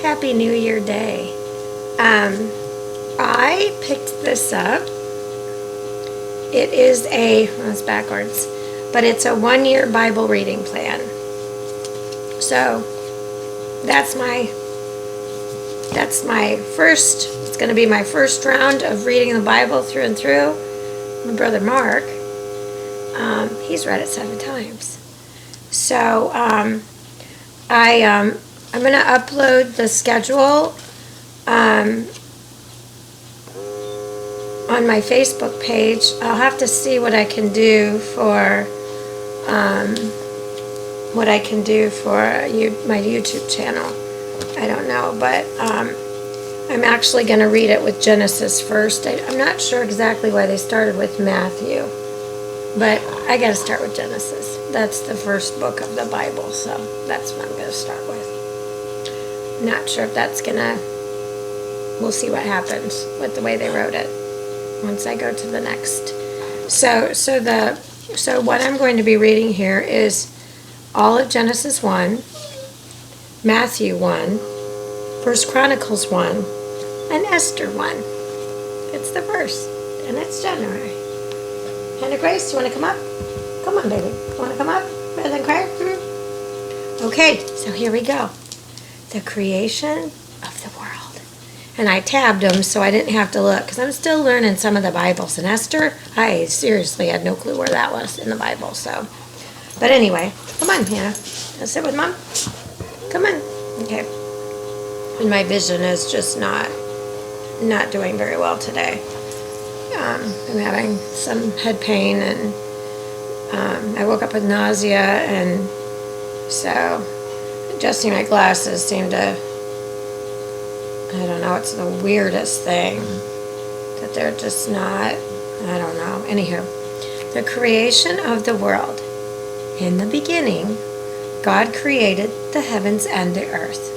Happy New Year Day. I picked this up. It is well, it's backwards, but it's a 1-year Bible reading plan. So that's my first, it's going to be my first round of reading the Bible through and through. My brother Mark, he's read it 7 times. So I'm going to upload the schedule on my Facebook page. I'll have to see what I can do for my YouTube channel. I don't know, but I'm actually going to read it with Genesis first. I'm not sure exactly why they started with Matthew, but I got to start with Genesis. That's the first book of the Bible, so that's what I'm going to start with. Not sure if that's gonna, we'll see what happens with the way they wrote it once I go to the next. So what I'm going to be reading here is all of Genesis 1, Matthew 1, 1 Chronicles 1, and Esther 1. It's the first, and it's January. Hannah Grace, you want to come up? Come on, baby. You want to come up rather than cry? Okay, so here we go. The creation of the world. And I tabbed them so I didn't have to look, because I'm still learning some of the Bibles. And Esther, I seriously had no clue where that was in the Bible. So, but anyway, come on, Hannah. Let's sit with Mom. Come on. Okay. And my vision is just not doing very well today. I'm having some head pain, and I woke up with nausea, and so adjusting my glasses seemed to, I don't know, it's the weirdest thing that they're just not, I don't know. Anywho, the creation of the world. In the beginning, God created the heavens and the earth.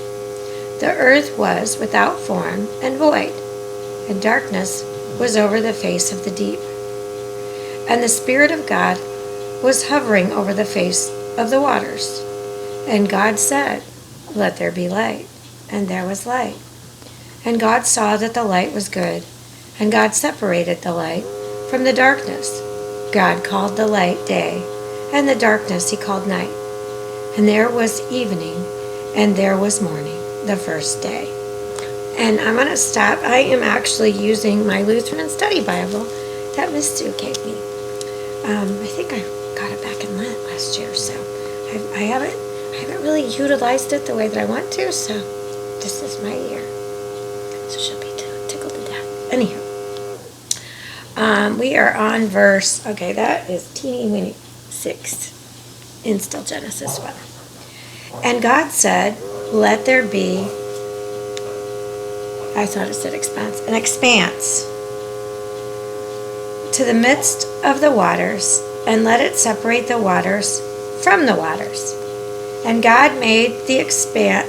The earth was without form and void, and darkness was over the face of the deep. And the Spirit of God was hovering over the face of the waters. And God said, "Let there be light." And there was light. And God saw that the light was good. And God separated the light from the darkness. God called the light day, and the darkness he called night. And there was evening, and there was morning, the first day. And I'm going to stop. I am actually using my Lutheran Study Bible that Miss Sue gave me. I think I got it back in Lent last year, so I haven't really utilized it the way that I want to, so this is my year. So she'll be tickled to death. Anyhow, we are on verse, okay, that is teeny weeny 6 in still Genesis 1. And God said, "Let there be," I thought it said expanse, "an expanse to the midst of the waters, and let it separate the waters from the waters." And God made the expanse.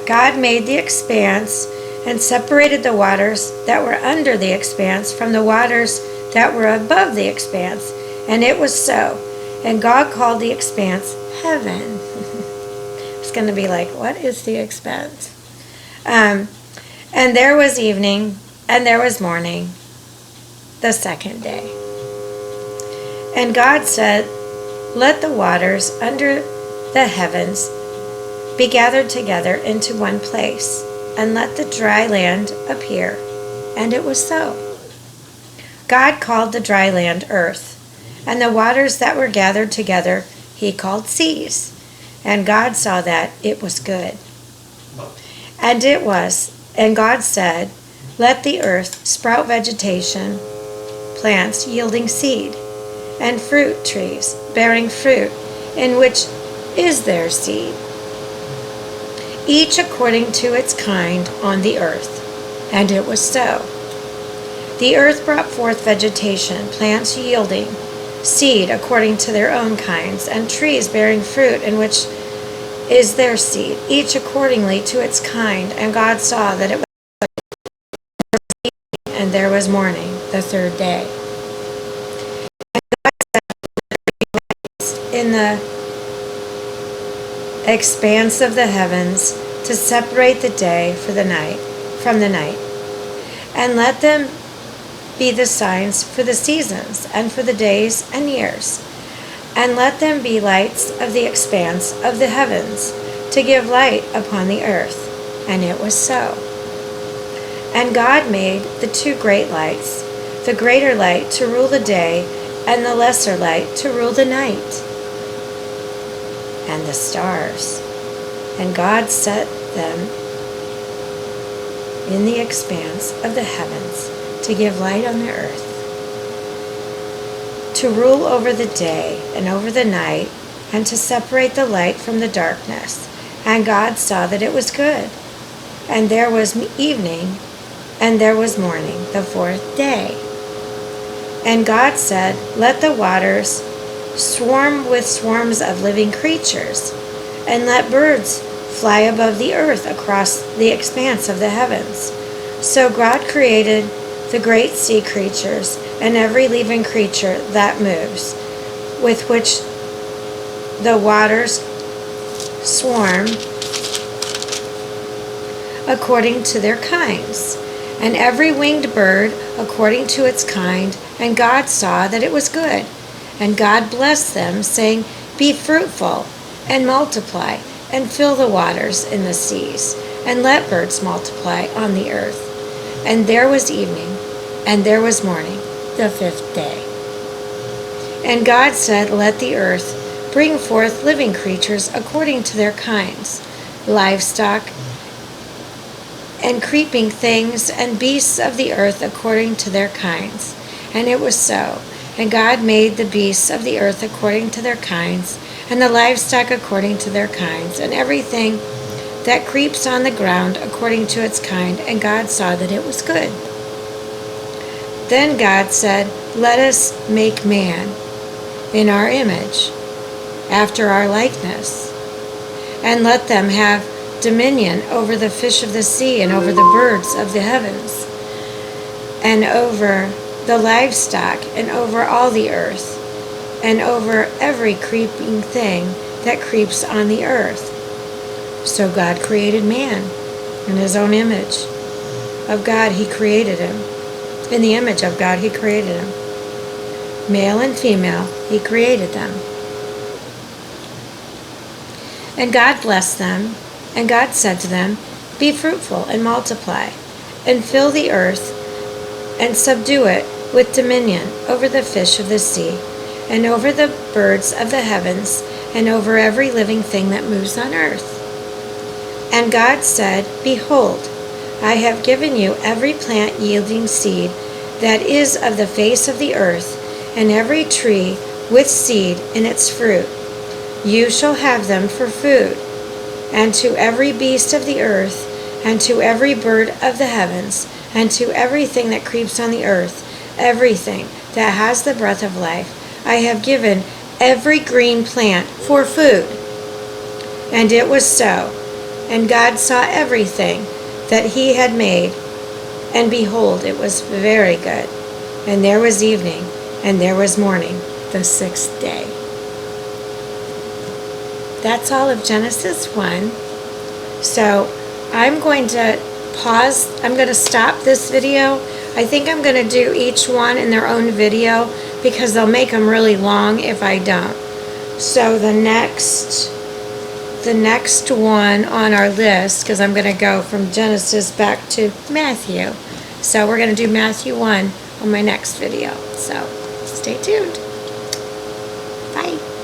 God made the expanse and separated the waters that were under the expanse from the waters that were above the expanse. And it was so. And God called the expanse heaven. It's going to be like, what is the expanse? And there was evening, and there was morning, the second day. And God said, "Let the waters under the heavens be gathered together into one place, and let the dry land appear." And it was so. God called the dry land earth, and the waters that were gathered together he called seas. And God saw that it was good. And it was, and God said, "Let the earth sprout vegetation, plants yielding seed, and fruit trees bearing fruit, in which is their seed, each according to its kind on the earth." And it was so. The earth brought forth vegetation, plants yielding seed according to their own kinds, and trees bearing fruit, in which is their seed, each accordingly to its kind. And God saw that it was evening, and there was morning, the third day. And God said, in expanse of the heavens to separate the day from the night, and let them be the signs for the seasons and for the days and years, and let them be lights of the expanse of the heavens to give light upon the earth. And it was so. And God made the two great lights, the greater light to rule the day, and the lesser light to rule the night, and the stars. And God set them in the expanse of the heavens to give light on the earth, to rule over the day and over the night, and to separate the light from the darkness. And God saw that it was good. And there was evening, and there was morning, the fourth day. And God said, let the waters swarm with swarms of living creatures, and let birds fly above the earth across the expanse of the heavens. So God created the great sea creatures and every living creature that moves, with which the waters swarm according to their kinds, and every winged bird according to its kind. And God saw that it was good. And God blessed them, saying, be fruitful, and multiply, and fill the waters in the seas, and let birds multiply on the earth. And there was evening, and there was morning, the fifth day. And God said, let the earth bring forth living creatures according to their kinds, livestock, and creeping things, and beasts of the earth according to their kinds. And it was so. And God made the beasts of the earth according to their kinds, and the livestock according to their kinds, and everything that creeps on the ground according to its kind. And God saw that it was good. Then God said, let us make man in our image, after our likeness, and let them have dominion over the fish of the sea, and over the birds of the heavens, and over the livestock, and over all the earth, and over every creeping thing that creeps on the earth. So God created man in his own image. Of God he created him. In the image of God he created him. Male and female he created them. And God blessed them, and God said to them, be fruitful and multiply, and fill the earth, and subdue it with dominion over the fish of the sea, and over the birds of the heavens, and over every living thing that moves on earth. And God said, behold, I have given you every plant yielding seed that is of the face of the earth, and every tree with seed in its fruit. You shall have them for food. And to every beast of the earth, and to every bird of the heavens, and to everything that creeps on the earth, everything that has the breath of life, I have given every green plant for food. And it was so. And God saw everything that he had made, and behold, it was very good. And there was evening, and there was morning, the sixth day. That's all of Genesis 1. So I'm going to pause. I'm going to stop this video. I think I'm going to do each one in their own video, because they'll make them really long if I don't. So the next one on our list, because I'm going to go from Genesis back to Matthew. So we're going to do Matthew 1 on my next video. So stay tuned. Bye.